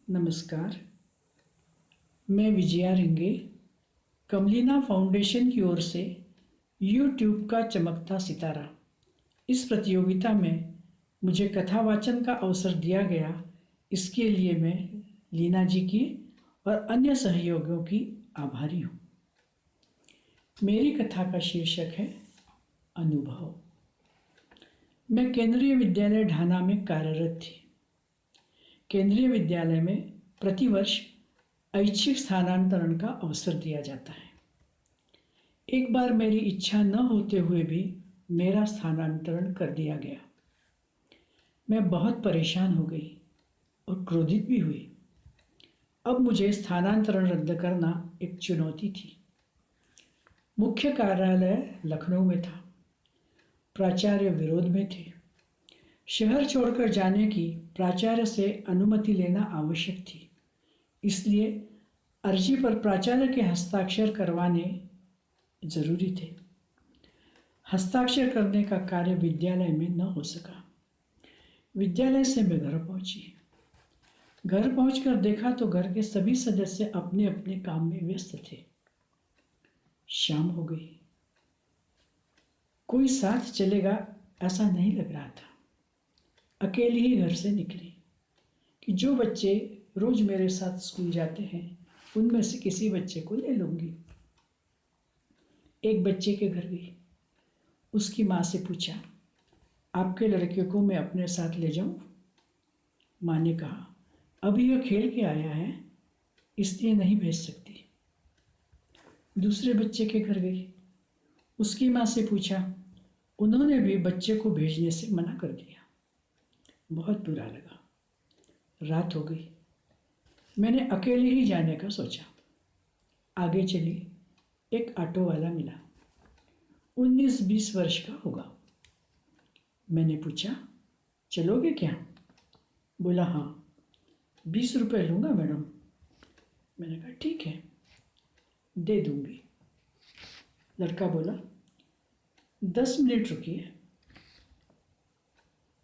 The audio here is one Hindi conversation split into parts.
नमस्कार। मैं विजया रिंगे कमलीना फाउंडेशन की ओर से यूट्यूब का चमकता सितारा इस प्रतियोगिता में मुझे कथा वाचन का अवसर दिया गया। इसके लिए मैं लीना जी की और अन्य सहयोगियों की आभारी हूँ। मेरी कथा का शीर्षक है अनुभव। मैं केंद्रीय विद्यालय ढाना में कार्यरत थी। केंद्रीय विद्यालय में प्रतिवर्ष ऐच्छिक स्थानांतरण का अवसर दिया जाता है। एक बार मेरी इच्छा न होते हुए भी मेरा स्थानांतरण कर दिया गया। मैं बहुत परेशान हो गई और क्रोधित भी हुई। अब मुझे स्थानांतरण रद्द करना एक चुनौती थी। मुख्य कार्यालय लखनऊ में था। प्राचार्य विरोध में थे। शहर छोड़कर जाने की प्राचार्य से अनुमति लेना आवश्यक थी, इसलिए अर्जी पर प्राचार्य के हस्ताक्षर करवाने जरूरी थे। हस्ताक्षर करने का कार्य विद्यालय में न हो सका। विद्यालय से मैं घर पहुंची। घर पहुंचकर देखा तो घर के सभी सदस्य अपने अपने काम में व्यस्त थे। शाम हो गई। कोई साथ चलेगा ऐसा नहीं लग रहा था। अकेली ही घर से निकली कि जो बच्चे रोज मेरे साथ स्कूल जाते हैं उनमें से किसी बच्चे को ले लूंगी। एक बच्चे के घर गई। उसकी माँ से पूछा, आपके लड़के को मैं अपने साथ ले जाऊं? माँ ने कहा, अभी यह खेल के आया है, इसलिए नहीं भेज सकती। दूसरे बच्चे के घर गई। उसकी माँ से पूछा। उन्होंने भी बच्चे को भेजने से मना कर दिया। बहुत बुरा लगा। रात हो गई। मैंने अकेले ही जाने का सोचा। आगे चली। एक ऑटो वाला मिला। 19-20 वर्ष का होगा। मैंने पूछा, चलोगे क्या? बोला, हाँ, 20 रुपये लूँगा मैडम। मैंने कहा, ठीक है, दे दूँगी। लड़का बोला, 10 मिनट रुकिए,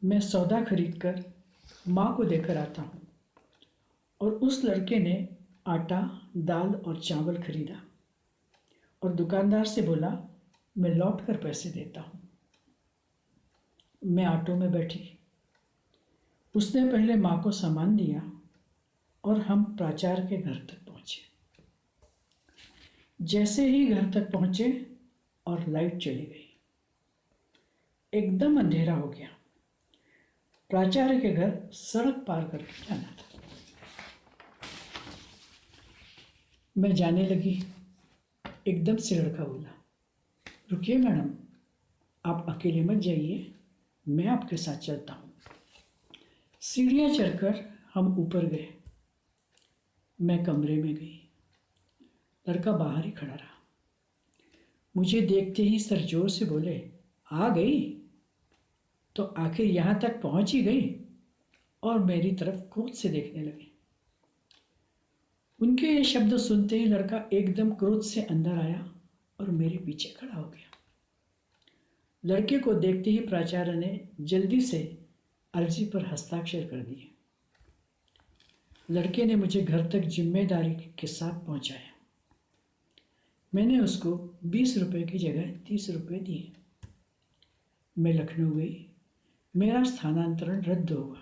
मैं सौदा खरीद कर माँ को देकर आता हूँ। और उस लड़के ने आटा, दाल और चावल खरीदा और दुकानदार से बोला, मैं लौट कर पैसे देता हूँ। मैं ऑटो में बैठी। उसने पहले माँ को सामान दिया और हम प्राचार्य के घर तक पहुँचे। जैसे ही घर तक पहुँचे और लाइट चली गई, एकदम अंधेरा हो गया। प्राचार्य के घर सड़क पार करके जाना था। मैं जाने लगी। एकदम से लड़का बोला, रुकिए मैडम, आप अकेले मत जाइए, मैं आपके साथ चलता हूँ। सीढ़ियाँ चढ़कर हम ऊपर गए। मैं कमरे में गई। लड़का बाहर ही खड़ा रहा। मुझे देखते ही सर जोर से बोले, आ गई? तो आखिर यहाँ तक पहुँच ही गई? और मेरी तरफ क्रोध से देखने लगे। उनके ये शब्द सुनते ही लड़का एकदम क्रोध से अंदर आया और मेरे पीछे खड़ा हो गया। लड़के को देखते ही प्राचार्य ने जल्दी से अर्जी पर हस्ताक्षर कर दिए। लड़के ने मुझे घर तक जिम्मेदारी के साथ पहुंचाया। मैंने उसको 20 रुपये की जगह 30 रुपये दिए। मैं लखनऊ गई। मेरा स्थानांतरण रद्द हुआ।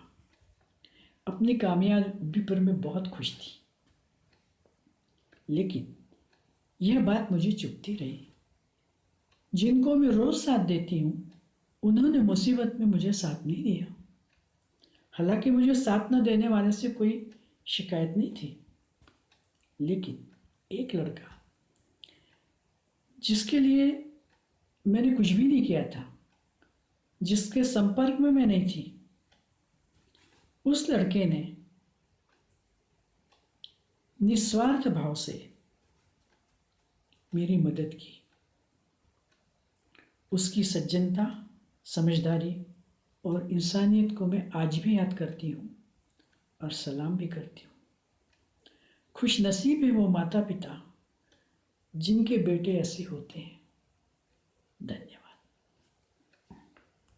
अपनी कामयाबी पर मैं बहुत खुश थी, लेकिन यह बात मुझे चुभती रही। जिनको मैं रोज साथ देती हूँ, उन्होंने मुसीबत में मुझे साथ नहीं दिया। हालांकि मुझे साथ न देने वाले से कोई शिकायत नहीं थी, लेकिन एक लड़का जिसके लिए मैंने कुछ भी नहीं किया था, जिसके संपर्क में मैं नहीं थी, उस लड़के ने निस्वार्थ भाव से मेरी मदद की। उसकी सज्जनता, समझदारी और इंसानियत को मैं आज भी याद करती हूँ और सलाम भी करती हूँ। खुश नसीब है वो माता पिता जिनके बेटे ऐसे होते हैं। धन्यवाद।